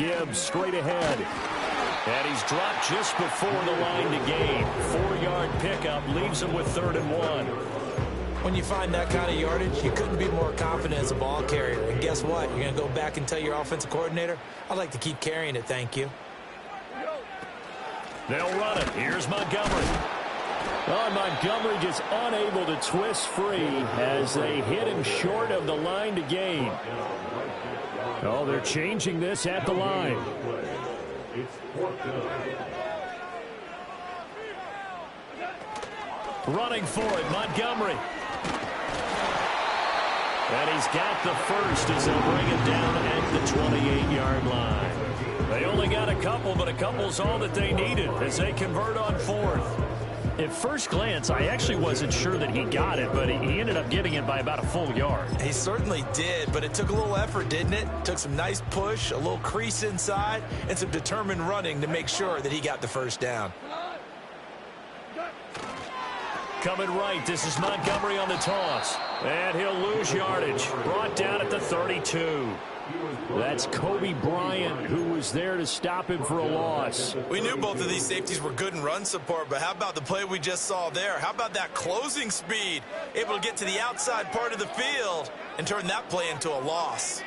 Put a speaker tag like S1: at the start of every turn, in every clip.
S1: Gibbs straight ahead. And he's dropped just before the line to gain. 4-yard pickup leaves him with 3rd and 1.
S2: When you find that kind of yardage, you couldn't be more confident as a ball carrier. And guess what? You're going to go back and tell your offensive coordinator, I'd like to keep carrying it, thank you.
S1: They'll run it. Here's Montgomery. Oh, Montgomery just unable to twist free as they hit him short of the line to gain. Oh, they're changing this at the line. Running for it, Montgomery. And he's got the first as they'll bring it down at the 28-yard line. They only got a couple, but a couple's all that they needed as they convert on 4th. At first glance, I actually wasn't sure that he got it, but he ended up getting it by about a full yard.
S2: He certainly did, but it took a little effort, didn't it? Took some nice push, a little crease inside, and some determined running to make sure that he got the first down.
S1: Coming right, this is Montgomery on the toss. And he'll lose yardage. Brought down at the 32. That's Kobe Bryant, who was there to stop him for a loss.
S2: We knew both of these safeties were good in run support, but how about the play we just saw there? How about that closing speed? Able to get to the outside part of the field and turn that play into a loss.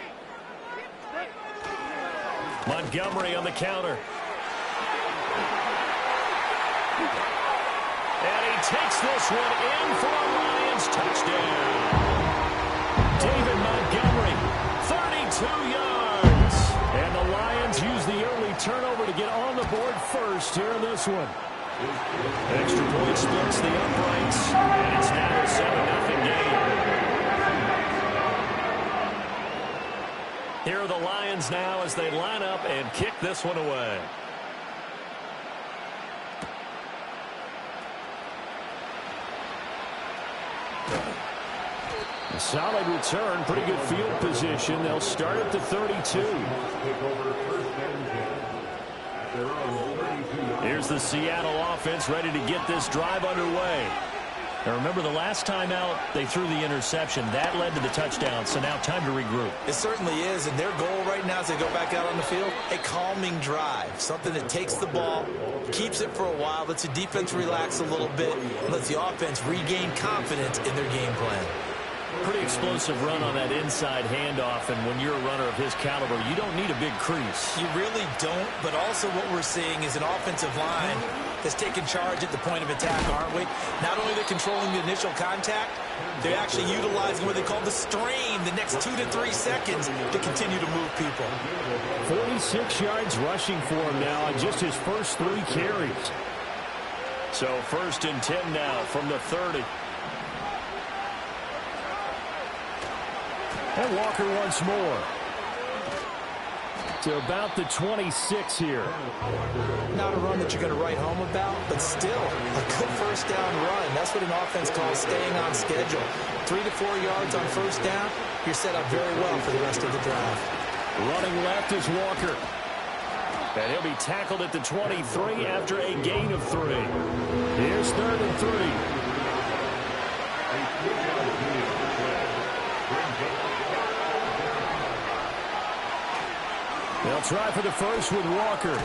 S1: Montgomery on the counter. And he takes this one in for a Lions touchdown. David Montgomery, 32 yards. And the Lions use the early turnover to get on the board first here in this one. Extra point splits the uprights, and it's now a 7-0 game. Here are the Lions now as they line up and kick this one away. A solid return, pretty good field position. They'll start at the 32. Here's the Seattle offense ready to get this drive underway. Now remember, the last time out, they threw the interception. That led to the touchdown, so now time to regroup.
S2: It certainly is, and their goal right now as they go back out on the field, a calming drive. Something that takes the ball, keeps it for a while, lets the defense relax a little bit, and lets the offense regain confidence in their game plan.
S1: Pretty explosive run on that inside handoff, and when you're a runner of his caliber, you don't need a big crease.
S2: You really don't, but also what we're seeing is an offensive line that's taking charge at the point of attack, aren't we? Not only they're controlling the initial contact, they're actually utilizing what they call the strain, the next 2 to 3 seconds to continue to move people.
S1: 46 yards rushing for him now on just his first 3 carries. So 1st and 10 now from the 30. And Walker once more. To about the 26 here.
S2: Not a run that you're going to write home about, but still a good first down run. That's what an offense calls staying on schedule. 3 to 4 yards on first down, you're set up very well for the rest of the drive.
S1: Running left is Walker. And he'll be tackled at the 23 after a gain of 3. Here's 3rd and 3. They'll try for the first with Walker.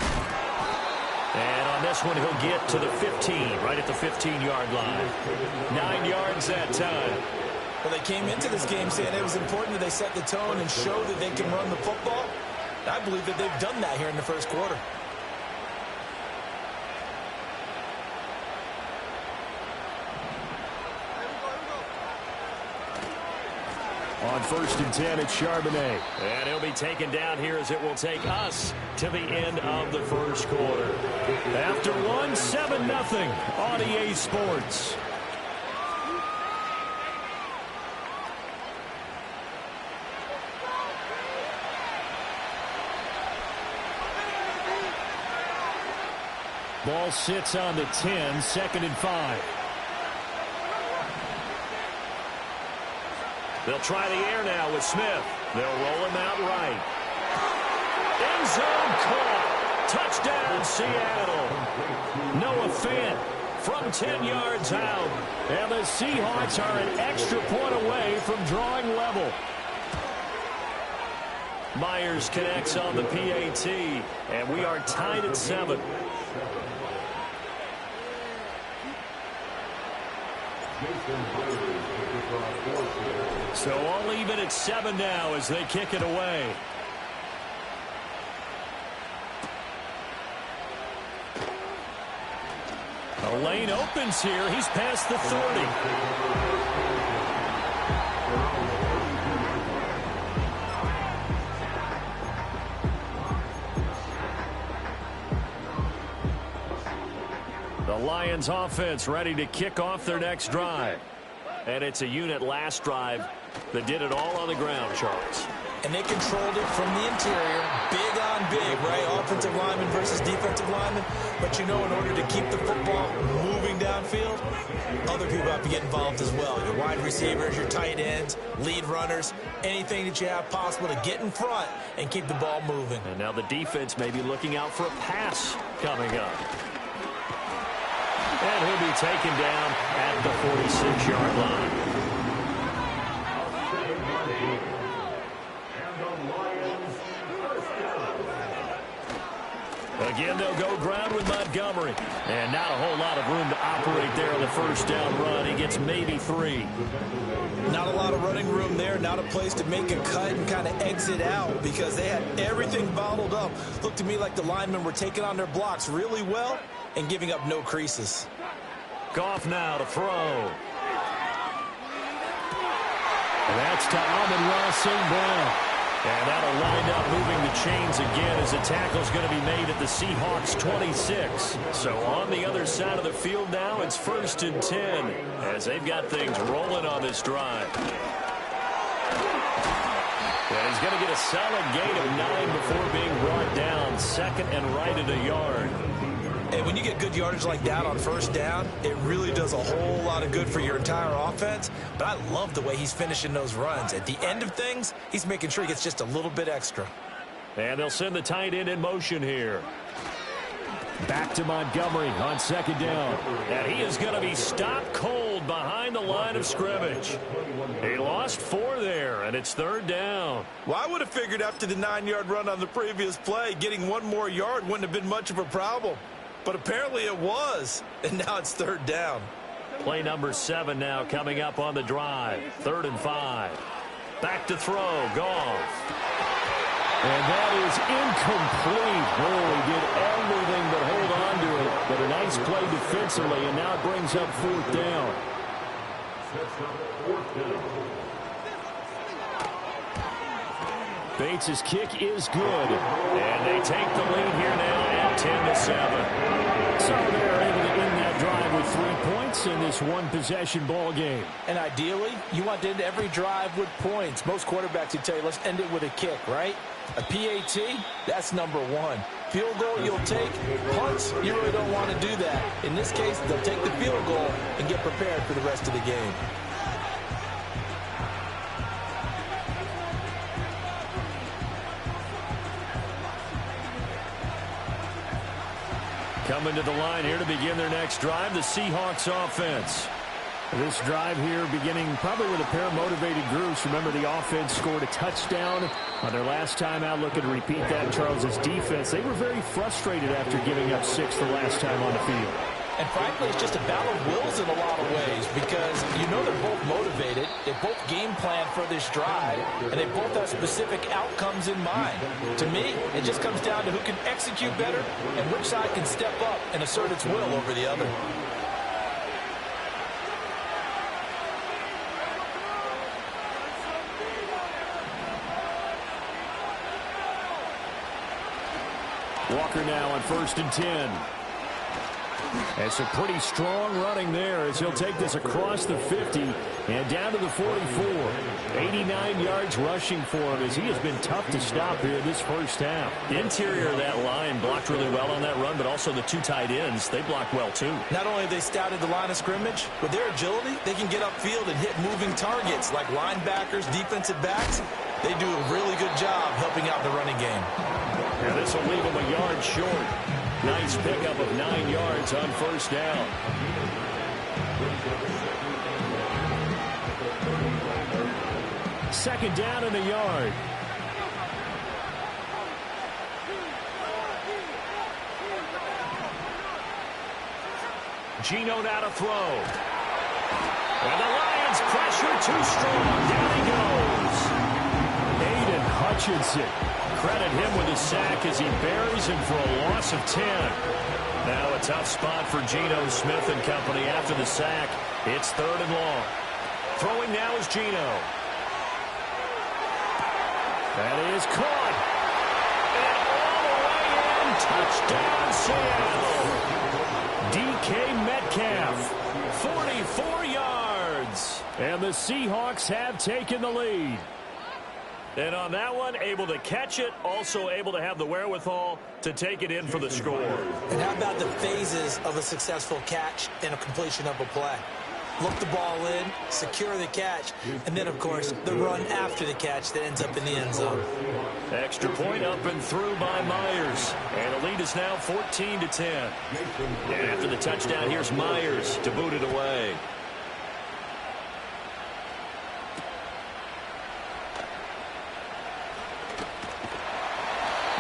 S1: And on this one, he'll get to the 15, right at the 15-yard line. 9 yards that time.
S2: Well, they came into this game saying it was important that they set the tone and show that they can run the football. I believe that they've done that here in the first quarter.
S1: On 1st and 10, it's Charbonnet. And he'll be taken down here as it will take us to the end of the first quarter. After one, 7-0 on EA Sports. Ball sits on the 10, 2nd and 5. They'll try the air now with Smith. They'll roll him out right. End zone caught. Touchdown, Seattle. Noah Fant from 10 yards out. And the Seahawks are an extra point away from drawing level. Myers connects on the PAT, and we are tied at 7. So all even at 7 now as they kick it away. A lane opens here. He's past the 30. The Lions offense ready to kick off their next drive. And it's a unit last drive that did it all on the ground, Charles.
S2: And they controlled it from the interior, big on big, right? Offensive lineman versus defensive lineman. But you know, in order to keep the football moving downfield, other people have to get involved as well. Your wide receivers, your tight ends, lead runners, anything that you have possible to get in front and keep the ball moving.
S1: And now the defense may be looking out for a pass coming up. And he'll be taken down at the 46-yard line. Again, they'll go ground with Montgomery. And not a whole lot of room to operate there on the first down run. He gets maybe 3.
S2: Not a lot of running room there. Not a place to make a cut and kind of exit out because they had everything bottled up. Looked to me like the linemen were taking on their blocks really well and giving up no creases.
S1: Goff now to throw. And that's to Amon-Ra St. Brown. And that'll wind up moving the chains again as the tackle's going to be made at the Seahawks 26. So on the other side of the field now, it's 1st and 10 as they've got things rolling on this drive. And he's going to get a solid gain of 9 before being brought down. Second and right at a yard.
S2: And when you get good yardage like that on first down, it really does a whole lot of good for your entire offense. But I love the way he's finishing those runs. At the end of things, he's making sure he gets just a little bit extra.
S1: And they'll send the tight end in motion here. Back to Montgomery on second down. And he is going to be stopped cold behind the line of scrimmage. He lost 4 there, and it's 3rd down.
S2: Well, I would have figured after the 9-yard run on the previous play, getting 1 more yard wouldn't have been much of a problem. But apparently it was, and now it's 3rd down.
S1: Play number 7 now coming up on the drive. 3rd and 5. Back to throw, Goff. And that is incomplete. Oh, he did everything but hold on to it. But a nice play defensively, and now it brings up 4th down. Bates' kick is good. And they take the lead here now at 10-7. So they're able to end that drive with 3 points in this one-possession ball game.
S3: And ideally, you want to end every drive with points. Most quarterbacks would tell you, let's end it with a kick, right? A PAT, that's number 1. Field goal you'll take. Punts, you really don't want to do that. In this case, they'll take the field goal and get prepared for the rest of the game.
S1: Coming to the line here to begin their next drive, the Seahawks offense. This drive here beginning probably with a pair of motivated groups. Remember, the offense scored a touchdown on their last time out. Looking to repeat that. Charles's defense, they were very frustrated after giving up 6 the last time on the field.
S3: And frankly, it's just a battle of wills in a lot of ways because you know they're both motivated. They both game plan for this drive, and they both have specific outcomes in mind. To me, it just comes down to who can execute better and which side can step up and assert its will over the other.
S1: Walker now on 1st and 10. And some pretty strong running there as he'll take this across the 50 and down to the 44. 89 yards rushing for him as he has been tough to stop here this first half. The interior of that line blocked really well on that run, but also the 2 tight ends, they blocked well too.
S2: Not only have they scouted the line of scrimmage, with their agility, they can get upfield and hit moving targets like linebackers, defensive backs. They do a really good job helping out the running game.
S1: And this will leave him a yard short. Nice pickup of 9 yards on first down. Second down and a yard. Geno now to throw. And the Lions pressure too strong. Down he goes. Aiden Hutchinson. Credit him with his sack as he buries him for a loss of 10. Now a tough spot for Geno Smith and company after the sack. It's 3rd and long. Throwing now is Geno. That is caught. And all the way in. Touchdown, Seattle. DK Metcalf, 44 yards. And the Seahawks have taken the lead. And on that one, able to catch it, also able to have the wherewithal to take it in for the score.
S2: And how about the phases of a successful catch and a completion of a play? Look the ball in, secure the catch, and then, of course, the run after the catch that ends up in the end zone.
S1: Extra point up and through by Myers. And the lead is now 14-10. And after the touchdown, here's Myers to boot it away.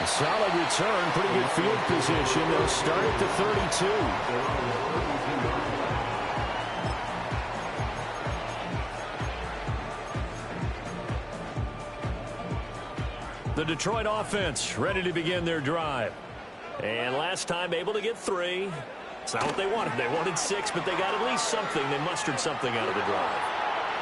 S1: A solid return, pretty good field position. They'll start at the 32. The Detroit offense ready to begin their drive. And last time able to get 3. It's not what they wanted. They wanted 6, but they got at least something. They mustered something out of the drive.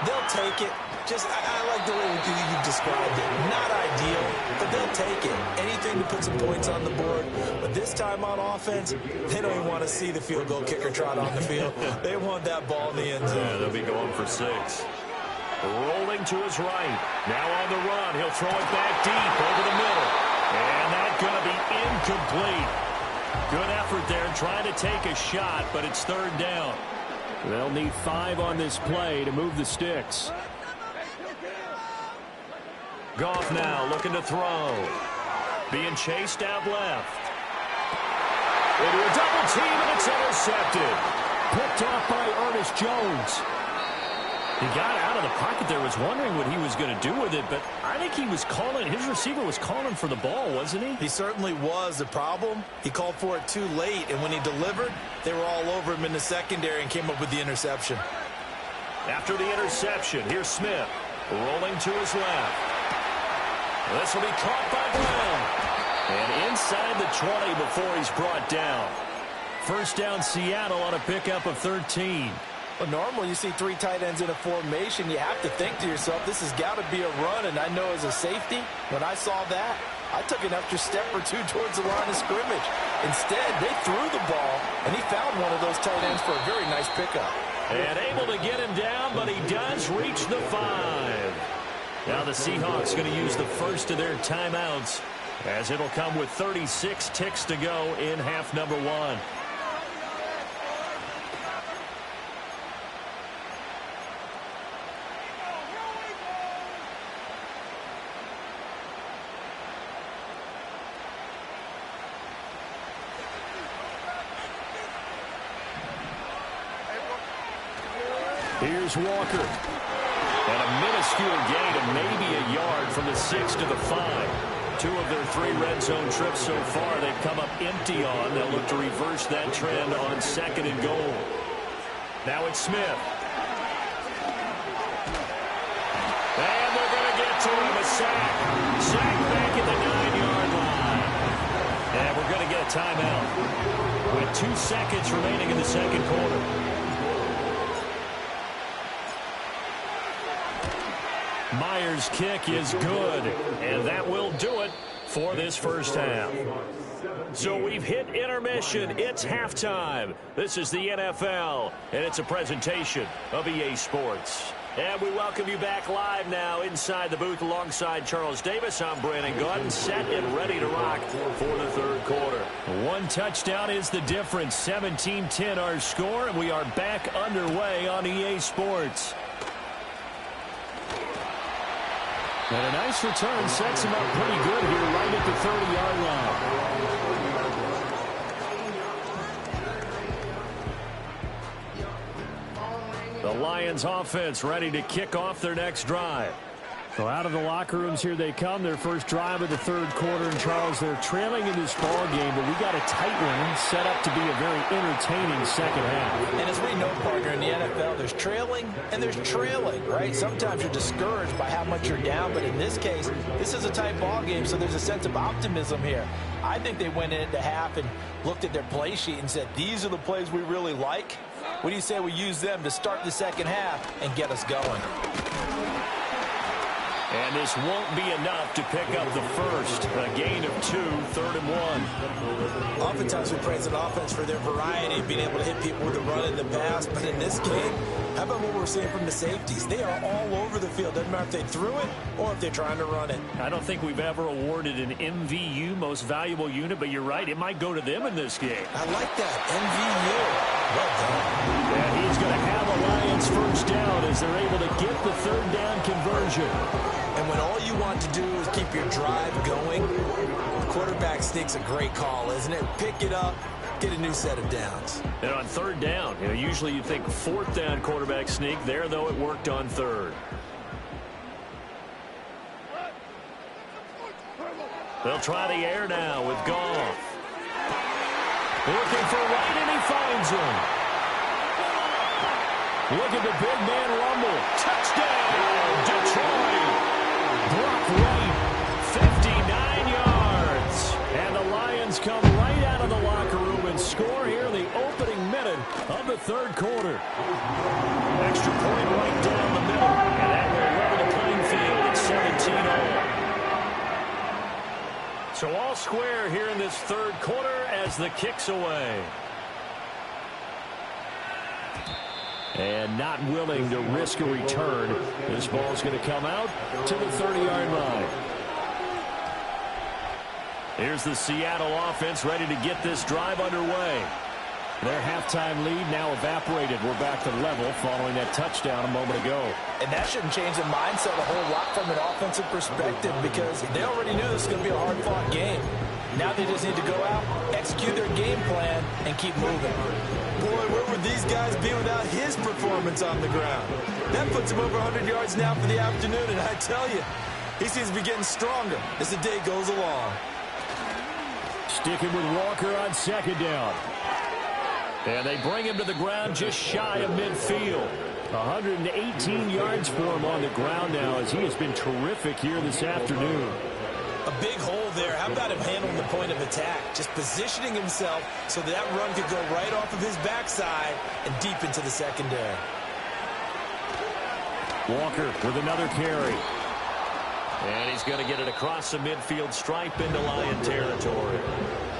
S2: They'll take it. I like the way you described it. Not ideal, but they'll take it. Anything to put some points on the board. But this time on offense, they don't even want to see the field goal kicker trot on the field. They want that ball in the end zone.
S1: Yeah, they'll be going for 6. Rolling to his right. Now on the run. He'll throw it back deep over the middle. And that's going to be incomplete. Good effort there trying to take a shot, but it's 3rd down. They'll need 5 on this play to move the sticks. Goff now looking to throw. Being chased out left. Into a double team, and it's intercepted. Picked off by Ernest Jones. He got out of the pocket there, was wondering what he was going to do with it, but I think he was calling, his receiver was calling for the ball, wasn't he?
S2: He certainly was. The problem, he called for it too late, and when he delivered, they were all over him in the secondary and came up with the interception.
S1: After the interception, here's Smith, rolling to his left. This will be caught by Brown. And inside the 20 before he's brought down. First down, Seattle on a pickup of 13.
S3: Well, normally you see 3 tight ends in a formation. You have to think to yourself, this has got to be a run. And I know as a safety, when I saw that, I took an extra step or 2 towards the line of scrimmage. Instead, they threw the ball, and he found one of those tight ends for a very nice pickup.
S1: And able to get him down, but he does reach the 5. Now the Seahawks going to use the first of their timeouts, as it'll come with 36 ticks to go in half number 1. Here's Walker. And a minuscule gain of maybe a yard from the 6 to the 5. 2 of their 3 red zone trips so far they've come up empty on. They'll look to reverse that trend on 2nd and goal. Now it's Smith. And they're going to get to him. A sack. Sack back at the 9-yard line. And we're going to get a timeout with 2 seconds remaining in the second quarter. Myers' kick is good, and that will do it for this first half. So we've hit intermission. It's halftime. This is the NFL, and it's a presentation of EA Sports. And we welcome you back live now inside the booth alongside Charles Davis. I'm Brandon Gaudin, set and ready to rock for the third quarter. 1 touchdown is the difference. 17-10 our score, and we are back underway on EA Sports. And a nice return sets him up pretty good here right at the 30-yard line. The Lions offense ready to kick off their next drive. So out of the locker rooms here they come. Their first drive of the third quarter. And Charles, they're trailing in this ball game, but we got a tight one set up to be a very entertaining second half.
S3: And as we know, partner, in the NFL, there's trailing and there's trailing, right? Sometimes you're discouraged by how much you're down, but in this case, this is a tight ball game, so there's a sense of optimism here. I think they went into half and looked at their play sheet and said, these are the plays we really like. What do you say we use them to start the second half and get us going?
S1: And this won't be enough to pick up the first. A gain of 2, 3rd and 1.
S2: Oftentimes we praise an offense for their variety of being able to hit people with the run and the pass. But in this game, how about what we're seeing from the safeties? They are all over the field. Doesn't matter if they threw it or if they're trying to run it.
S1: I don't think we've ever awarded an MVU, most valuable unit, but you're right. It might go to them in this game.
S2: I like that. MVU. Well done.
S1: And he's going to have a Lions first down as they're able to get the third down conversion.
S2: And when all you want to do is keep your drive going, the quarterback sneak's a great call, isn't it? Pick it up, get a new set of downs.
S1: And on third down, usually you think fourth down quarterback sneak. There, though, it worked on third. They'll try the air now with Goff. Looking for White, and he finds him. Look at the big man rumble. Touchdown, Detroit. Brock Wright, 59 yards. And the Lions come right out of the locker room and score here in the opening minute of the third quarter. Extra point right down the middle. And that will level the playing field at 17-all. So all square here in this third quarter as the kick's away. And not willing to risk a return. This ball's going to come out to the 30-yard line. Here's the Seattle offense ready to get this drive underway. Their halftime lead now evaporated. We're back to level following that touchdown a moment ago.
S3: And that shouldn't change the mindset a whole lot from an offensive perspective because they already knew this was going to be a hard-fought game. Now they just need to go out, execute their game plan, and keep moving.
S2: Boy, where would these guys be without his performance on the ground? That puts him over 100 yards now for the afternoon, and I tell you, he seems to be getting stronger as the day goes along.
S1: Sticking with Walker on second down. And they bring him to the ground just shy of midfield. 118 yards for him on the ground now as he has been terrific here this afternoon.
S2: A big hole there. How about him handling the point of attack? Just positioning himself so that run could go right off of his backside and deep into the secondary.
S1: Walker with another carry. And he's going to get it across the midfield stripe into Lion territory.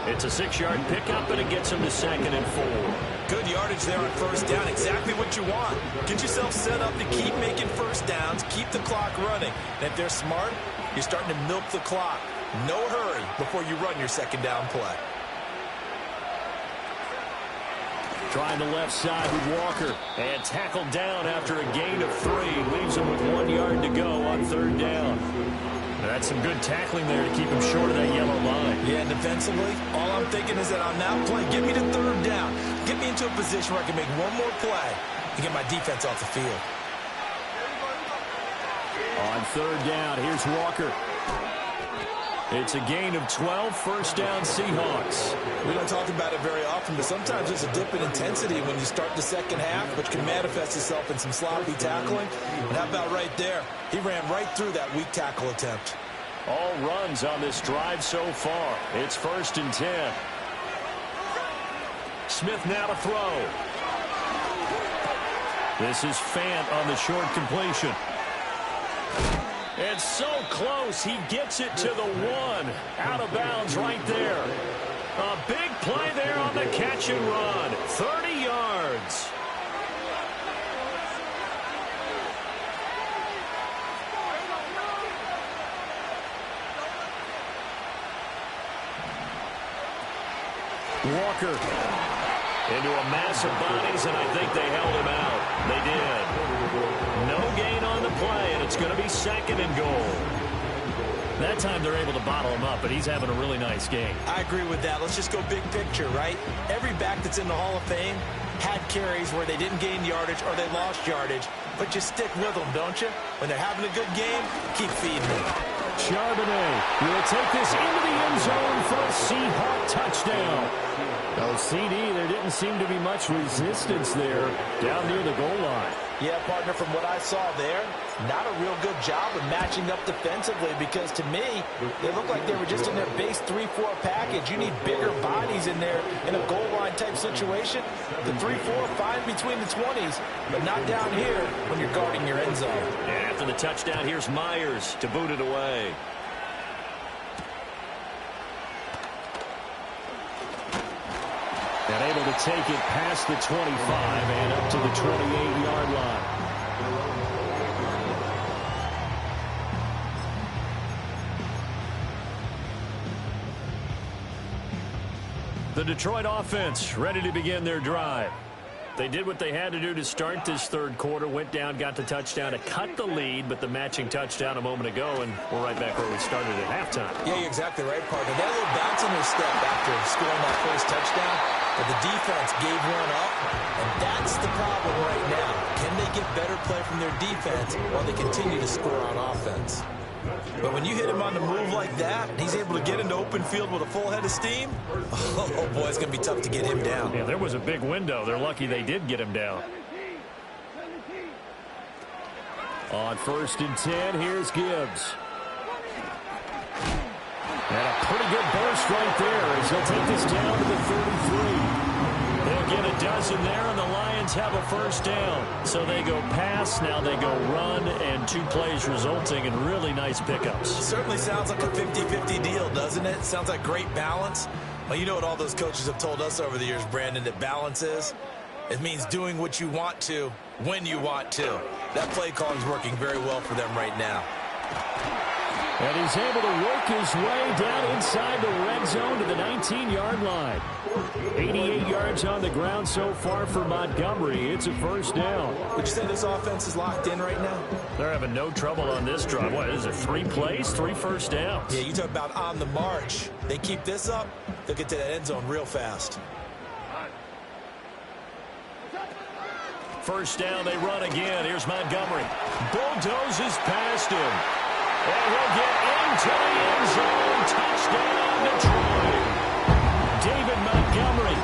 S1: It's a 6-yard pickup, and it gets him to 2nd and 4.
S2: Good yardage there on first down. Exactly what you want. Get yourself set up to keep making first downs, keep the clock running. And if they're smart, you're starting to milk the clock. No hurry before you run your second down play.
S1: Trying the left side with Walker. And tackled down after a gain of 3. Leaves him with 1 yard to go on third down. That's some good tackling there to keep him short of that yellow line.
S2: Yeah, and defensively, all I'm thinking is that on that play, get me to third down. Get me into a position where I can make one more play and get my defense off the field.
S1: On third down, here's Walker. It's a gain of 12, first down Seahawks.
S2: We don't talk about it very often, but sometimes there's a dip in intensity when you start the second half, which can manifest itself in some sloppy tackling. And how about right there? He ran right through that weak tackle attempt.
S1: All runs on this drive so far. It's 1st and 10. Smith now to throw. This is Fant on the short completion. And so close, he gets it to the 1. Out of bounds right there. A big play there on the catch and run. 30 yards. Walker into a mass of bodies, and I think they held him out. They did. No gain on the play, and it's going to be 2nd and goal. That time they're able to bottle him up, but he's having a really nice game.
S2: I agree with that. Let's just go big picture, right? Every back that's in the Hall of Fame had carries where they didn't gain yardage or they lost yardage, but you stick with them, don't you? When they're having a good game, keep feeding them.
S1: Charbonnet will take this into the end zone for a Seahawk touchdown. No, CD, there didn't seem to be much resistance there down near the goal line.
S3: Yeah, partner, from what I saw there, not a real good job of matching up defensively because to me, they looked like they were just in their base 3-4 package. You need bigger bodies in there in a goal line type situation. The 3-4, fine between the 20s, but not down here when you're guarding your end zone.
S1: And after the touchdown, here's Myers to boot it away. And able to take it past the 25 and up to the 28-yard line. The Detroit offense ready to begin their drive. They did what they had to do to start this third quarter, went down, got the touchdown to cut the lead, but the matching touchdown a moment ago, and we're right back where we started at halftime.
S2: Yeah, you're exactly right, partner. They had a little bounce in their step after scoring that first touchdown, but the defense gave one up, and that's the problem right now. Can they get better play from their defense while they continue to score on offense? But when you hit him on the move like that, and he's able to get into open field with a full head of steam, oh boy, it's going to be tough to get him down.
S1: Yeah, there was a big window. They're lucky they did get him down. On 1st and 10, here's Gibbs. And a pretty good burst right there as he'll take this down to the 33. They'll get a dozen there, and the Lions have a first down. So they go pass, now they go run, and 2 plays resulting in really nice pickups.
S2: Certainly sounds like a 50-50 deal, doesn't it? Sounds like great balance. Well, you know what all those coaches have told us over the years, Brandon, that balance is? It means doing what you want to when you want to. That play calling is working very well for them right now.
S1: And he's able to work his way down inside the red zone to the 19-yard line. 88 yards on the ground so far for Montgomery. It's a first down.
S2: Would you say this offense is locked in right now?
S1: They're having no trouble on this drive. What is it, 3 plays, 3 first downs?
S2: Yeah, you talk about on the march. They keep this up, they'll get to that end zone real fast.
S1: First down, they run again. Here's Montgomery. Bulldozes past him. And he'll get into the end zone. Touchdown, Detroit. David Montgomery,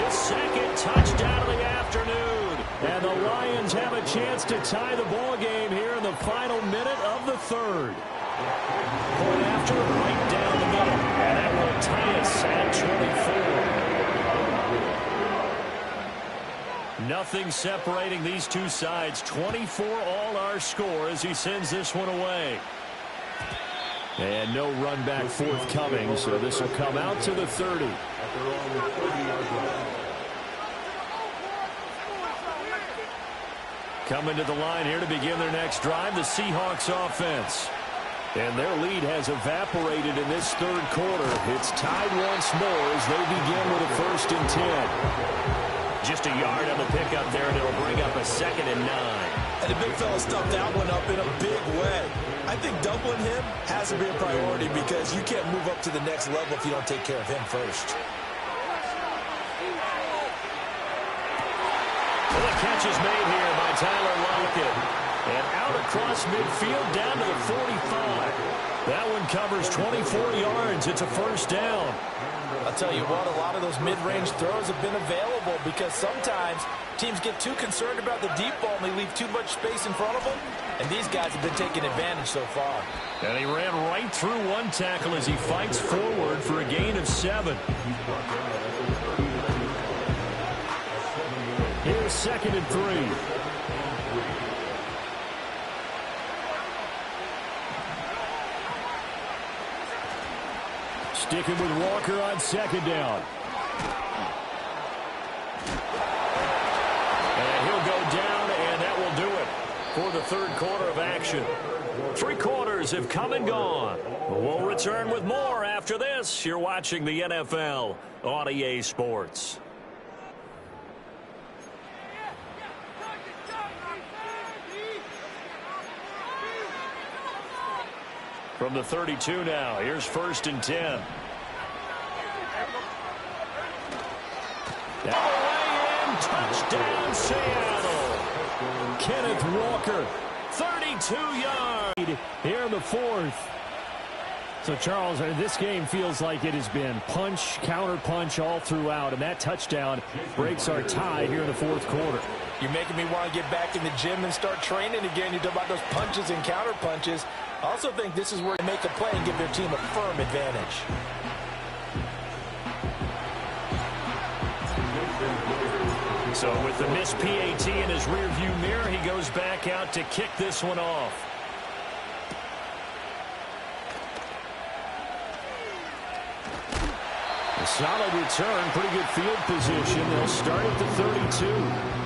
S1: his second touchdown of the afternoon. And the Lions have a chance to tie the ball game here in the final minute of the third. Point after, right down the middle. And that will tie us at 24. Nothing separating these two sides. 24 all our score as he sends this one away. And no run back forthcoming, so this will come out to the 30. Coming to the line here to begin their next drive, the Seahawks offense. And their lead has evaporated in this third quarter. It's tied once more as they begin with a 1st and 10. Just a yard on the pickup there, and it'll bring up a 2nd and 9.
S2: And the big fella stuffed that one up in a big way. I think doubling him has to be a priority because you can't move up to the next level if you don't take care of him first.
S1: Well, the catch is made here by Tyler Lockett. And out across midfield down to the 45. That one covers 24 yards. It's a first down.
S3: I'll tell you what, a lot of those mid-range throws have been available because sometimes teams get too concerned about the deep ball and they leave too much space in front of them. And these guys have been taking advantage so far.
S1: And he ran right through one tackle as he fights forward for a gain of 7. Here's 2nd and 3. Sticking with Walker on 2nd down. And he'll go down, and that will do it for the third quarter of action. 3 quarters have come and gone. We'll return with more after this. You're watching the NFL on EA Sports. From the 32 now, here's 1st and 10. Away in, touchdown Seattle. Kenneth Walker. 32 yards here in the fourth. So, Charles, this game feels like it has been punch, counter-punch all throughout, and that touchdown breaks our tie here in the fourth quarter.
S3: You're making me want to get back in the gym and start training again. You talk about those punches and counter-punches. I also think this is where they make a play and give their team a firm advantage.
S1: So with the missed PAT in his rearview mirror, he goes back out to kick this one off. A solid return, pretty good field position. They'll start at the 32.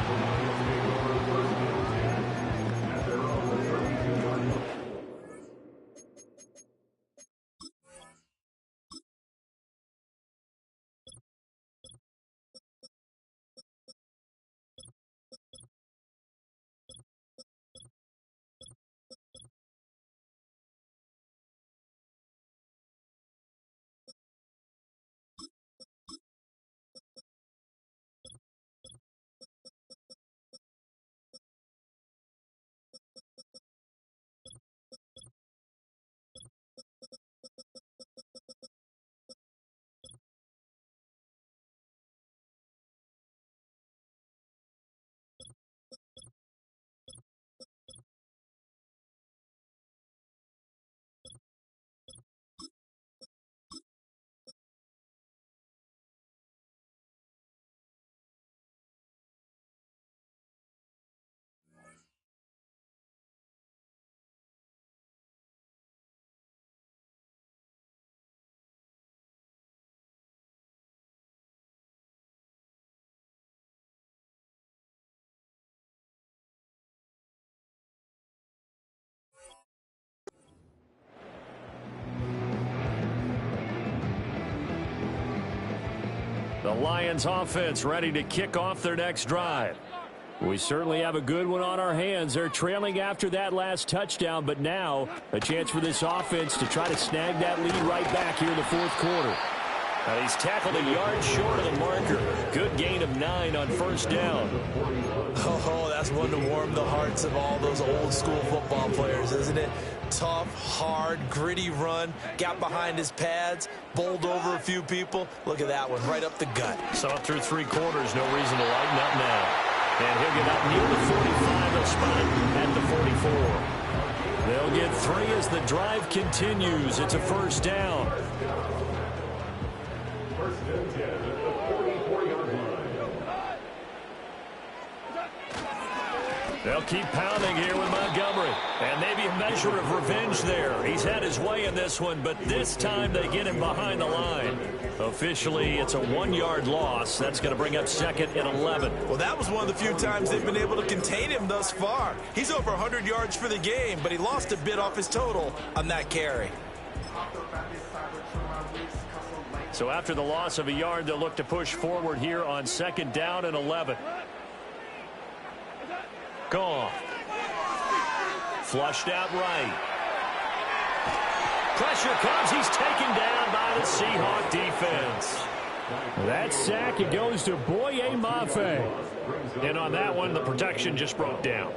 S1: The Lions offense ready to kick off their next drive. We certainly have a good one on our hands. They're trailing after that last touchdown, but now a chance for this offense to try to snag that lead right back here in the fourth quarter. Now he's tackled a yard short of the marker. Good gain of 9 on first down.
S2: Oh, that's one to warm the hearts of all those old school football players, isn't it? Tough, hard, gritty run, got behind his pads, bowled over a few people. Look at that one, right up the gut.
S1: Saw it through 3 quarters, no reason to lighten up now. And he'll get up near the 45. They'll spot it at the 44. They'll get 3 as the drive continues. It's a first down. They'll keep pounding here with Montgomery. And maybe a measure of revenge there. He's had his way in this one, but this time they get him behind the line. Officially, it's a 1-yard loss. That's going to bring up second and 11.
S2: Well, that was one of the few times they've been able to contain him thus far. He's over 100 yards for the game, but he lost a bit off his total on that carry.
S1: So after the loss of a yard, they'll look to push forward here on second down and 11. Gone. Flushed out right. Pressure comes. He's taken down by the Seahawk defense. That sack, it goes to Boye Mafe. And on that one, the protection just broke down.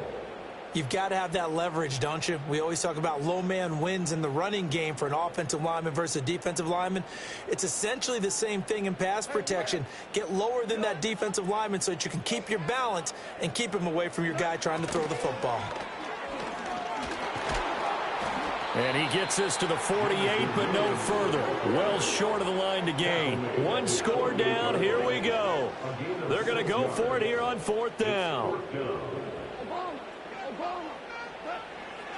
S2: You've got to have that leverage, don't you? We always talk about low man wins in the running game for an offensive lineman versus a defensive lineman. It's essentially the same thing in pass protection. Get lower than that defensive lineman so that you can keep your balance and keep him away from your guy trying to throw the football.
S1: And he gets this to the 48, but no further. Well short of the line to gain. 1 score down. Here we go. They're going to go for it here on fourth down.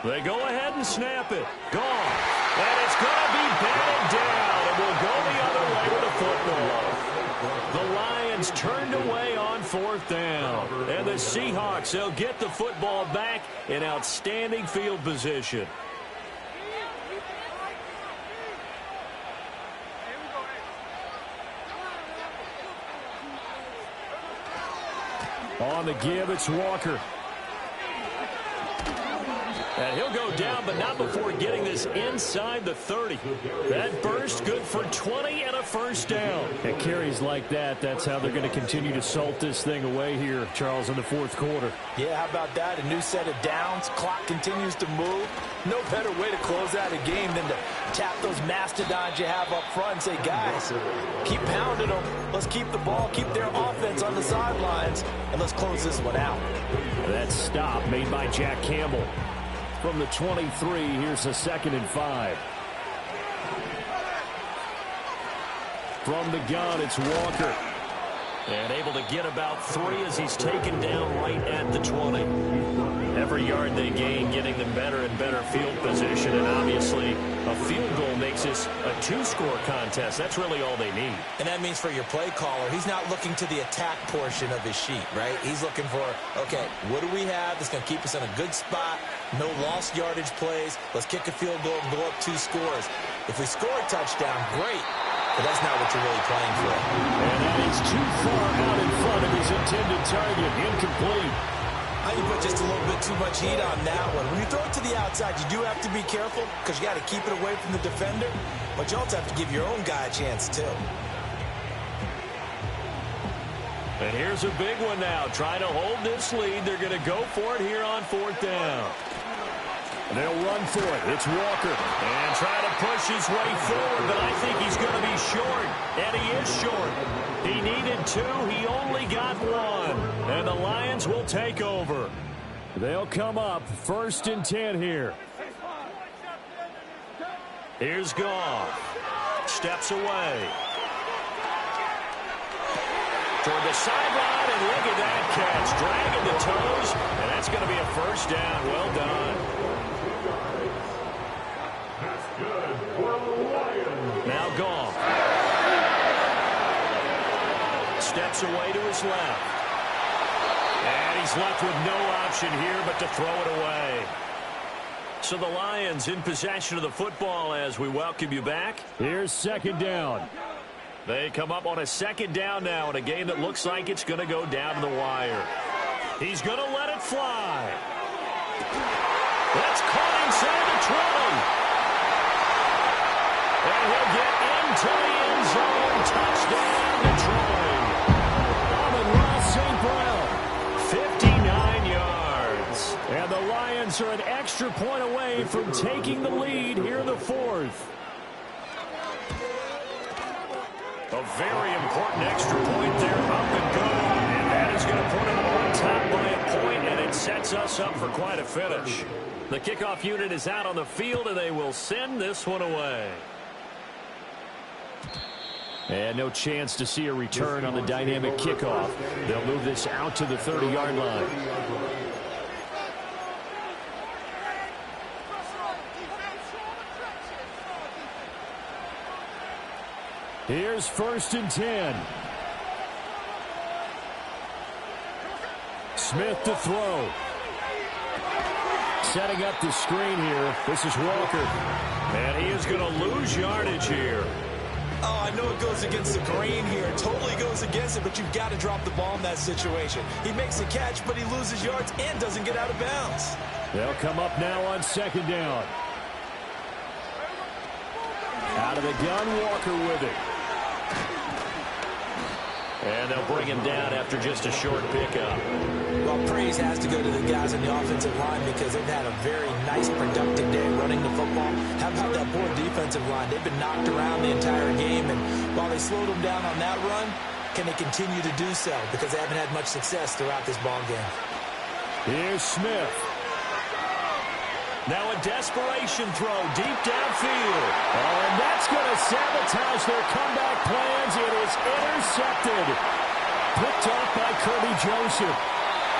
S1: They go ahead and snap it. Gone. And it's going to be batted down. And we'll go the other way with the football. The Lions turned away on fourth down. And the Seahawks, they'll get the football back in outstanding field position. On the give, it's Walker. And he'll go down, but not before getting this inside the 30. That burst good for 20 and a first down.
S4: At carries like that, that's how they're going to continue to salt this thing away here, Charles, in the fourth quarter.
S3: Yeah, how about that? A new set of downs. Clock continues to move. No better way to close out a game than to tap those mastodons you have up front and say, guys, keep pounding them. Let's keep the ball, keep their offense on the sidelines, and let's close this one out.
S4: That stop made by Jack Campbell. From the 23, here's a 2nd and 5. From the gun, it's Walker.
S1: And able to get about 3 as he's taken down right at the 20. Every yard they gain, getting them better and better field position. And obviously, a field goal makes this a 2-score contest. That's really all they need.
S2: And that means for your play caller, he's not looking to the attack portion of his sheet, right? He's looking for, okay, what do we have that's going to keep us in a good spot? No lost yardage plays. Let's kick a field goal and go up 2 scores. If we score a touchdown, great. But that's not what you're really playing for.
S4: And that is too far out in front of his intended target. Incomplete.
S2: I think you put just a little bit too much heat on that one. When you throw it to the outside, you do have to be careful because you got to keep it away from the defender. But you also have to give your own guy a chance, too.
S1: And here's a big one now. Trying to hold this lead. They're going to go for it here on 4th down.
S4: They'll run for it. It's Walker.
S1: And try to push his way forward, but I think he's going to be short. And he is short. He needed 2. He only got 1. And the Lions will take over.
S4: They'll come up 1st and 10 here.
S1: Here's Goff. Steps away. Toward the sideline, and look at that catch. Dragging the toes, and that's going to be a first down. Well done. Now Goff. Steps away to his left. And he's left with no option here but to throw it away. So the Lions in possession of the football as we welcome you back.
S4: Here's 2nd down.
S1: They come up on a 2nd down now in a game that looks like it's going to go down to the wire. He's going to let it fly. That's caught inside the 20. And he'll get into the end zone. Touchdown, Detroit.
S4: Amon-Ra St. Brown.
S1: 59 yards.
S4: And the Lions are an extra point away from taking the lead here in the 4th.
S1: A very important extra point there, up and good. And that is going to put him on top by a point, and it sets us up for quite a finish. The kickoff unit is out on the field, and they will send this one away.
S4: And no chance to see a return on the dynamic kickoff. They'll move this out to the 30-yard line. Here's 1st and 10. Smith to throw. Setting up the screen here. This is Walker.
S1: And he is going to lose yardage here.
S2: Oh, I know it goes against the grain here. Totally goes against it, but you've got to drop the ball in that situation. He makes a catch, but he loses yards and doesn't get out of bounds.
S4: They'll come up now on 2nd down. Out of the gun, Walker with it.
S1: And they'll bring him down after just a short pickup.
S2: Well, praise has to go to the guys on the offensive line because they've had a very nice, productive day running the football. How about that poor defensive line? They've been knocked around the entire game, and while they slowed them down on that run, can they continue to do so? Because they haven't had much success throughout this ball game.
S4: Here's Smith.
S1: Now a desperation throw deep downfield.
S4: Oh, and that's going to sabotage their comeback plans. It is intercepted. Picked off by Kirby Joseph.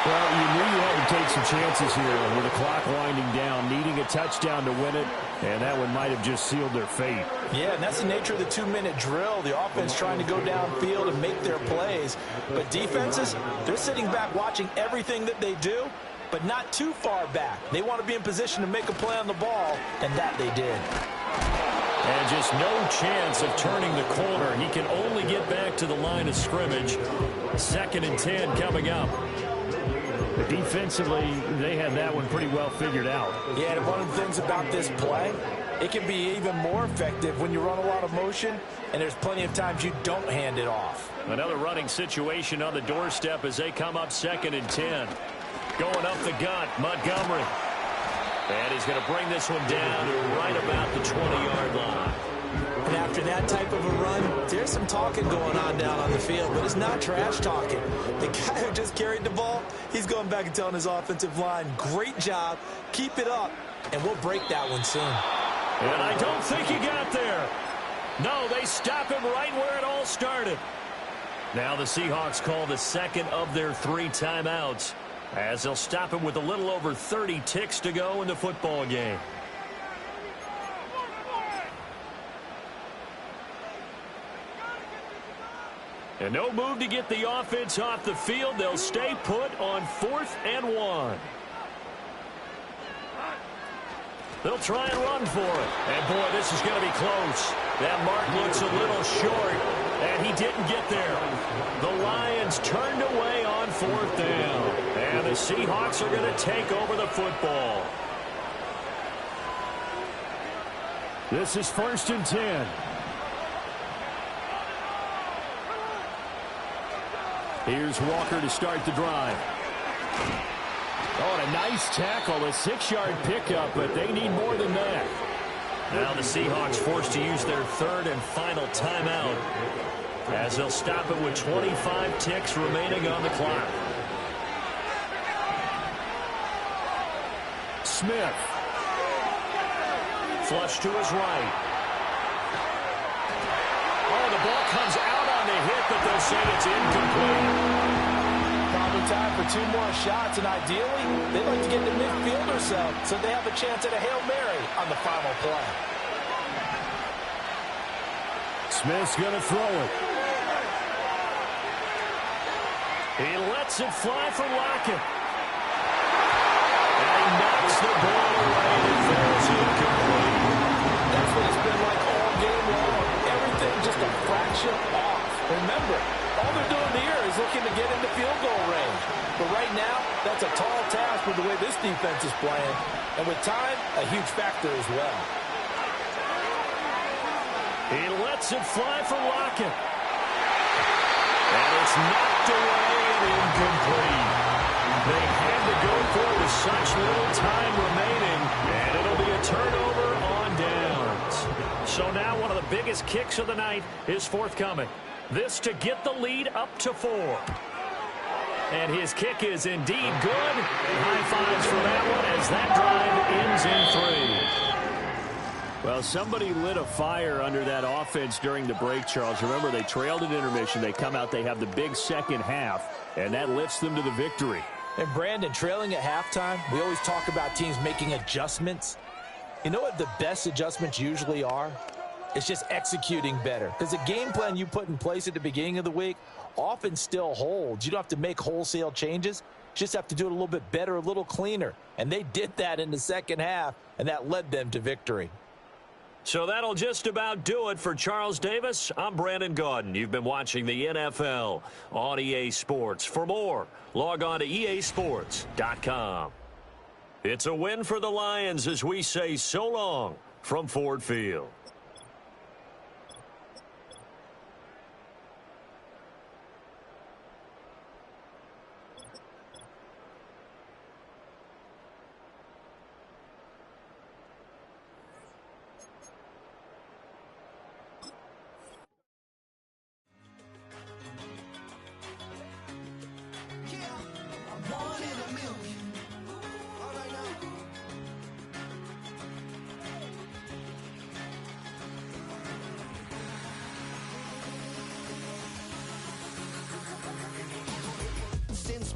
S4: Well, you knew you had to take some chances here with the clock winding down, needing a touchdown to win it, and that one might have just sealed their fate.
S3: Yeah, and that's the nature of the 2-minute drill. The offense trying to go downfield and make their plays. But defenses, they're sitting back watching everything that they do, but not too far back. They want to be in position to make a play on the ball, and that they did.
S1: And just no chance of turning the corner. He can only get back to the line of scrimmage. 2nd and 10 coming up.
S4: Defensively, they had that one pretty well figured out.
S3: Yeah, and one of the things about this play, it can be even more effective when you run a lot of motion, and there's plenty of times you don't hand it off.
S4: Another running situation on the doorstep as they come up 2nd and 10. Going up the gut, Montgomery. And he's going to bring this one down right about the 20-yard line.
S2: And after that type of a run, there's some talking going on down on the field, but it's not trash talking. The guy who just carried the ball, he's going back and telling his offensive line, great job, keep it up, and we'll break that one soon.
S4: And I don't think he got there. No, they stop him right where it all started. Now the Seahawks call the second of their 3 timeouts, as they'll stop him with a little over 30 ticks to go in the football game. And no move to get the offense off the field. They'll stay put on 4th and 1. They'll try and run for it. And, boy, this is going to be close. That mark looks a little short, and he didn't get there. The Lions turned away on 4th down. And the Seahawks are going to take over the football. This is 1st and 10. Here's Walker to start the drive. Oh, and a nice tackle, a 6-yard pickup, but they need more than that. Now the Seahawks forced to use their 3rd and final timeout, as they'll stop it with 25 ticks remaining on the clock. Smith. Flush to his right. Oh, the ball comes out on the hit, but they'll say it's incomplete.
S3: Probably time for 2 more shots, and ideally, they'd like to get to midfield or so they have a chance at a Hail Mary on the final play.
S4: Smith's going to throw it. He lets it fly for Lockett. And he knocks the ball away and throws it incomplete.
S3: That's what it's been like all game long. Everything just a fraction off. Remember, all they're doing here is looking to get into field goal range. But right now, that's a tall task with the way this defense is playing. And with time, a huge factor as well.
S4: He lets it fly for Lockett. And it's knocked away and incomplete. They had to go for it with such little time remaining. And it'll be a turnover on downs. So now one of the biggest kicks of the night is forthcoming. This to get the lead up to 4. And his kick is indeed good. High fives for that one as that drive ends in 3. Well, somebody lit a fire under that offense during the break, Charles. Remember, they trailed at intermission. They come out, they have the big second half, and that lifts them to the victory.
S3: And, Brandon, trailing at halftime, we always talk about teams making adjustments. You know what the best adjustments usually are? It's just executing better. Because the game plan you put in place at the beginning of the week often still holds. You don't have to make wholesale changes. You just have to do it a little bit better, a little cleaner. And they did that in the second half, and that led them to victory.
S4: So that'll just about do it for Charles Davis. I'm Brandon Gaudin. You've been watching the NFL on EA Sports. For more, log on to easports.com. It's a win for the Lions as we say so long from Ford Field.
S5: Since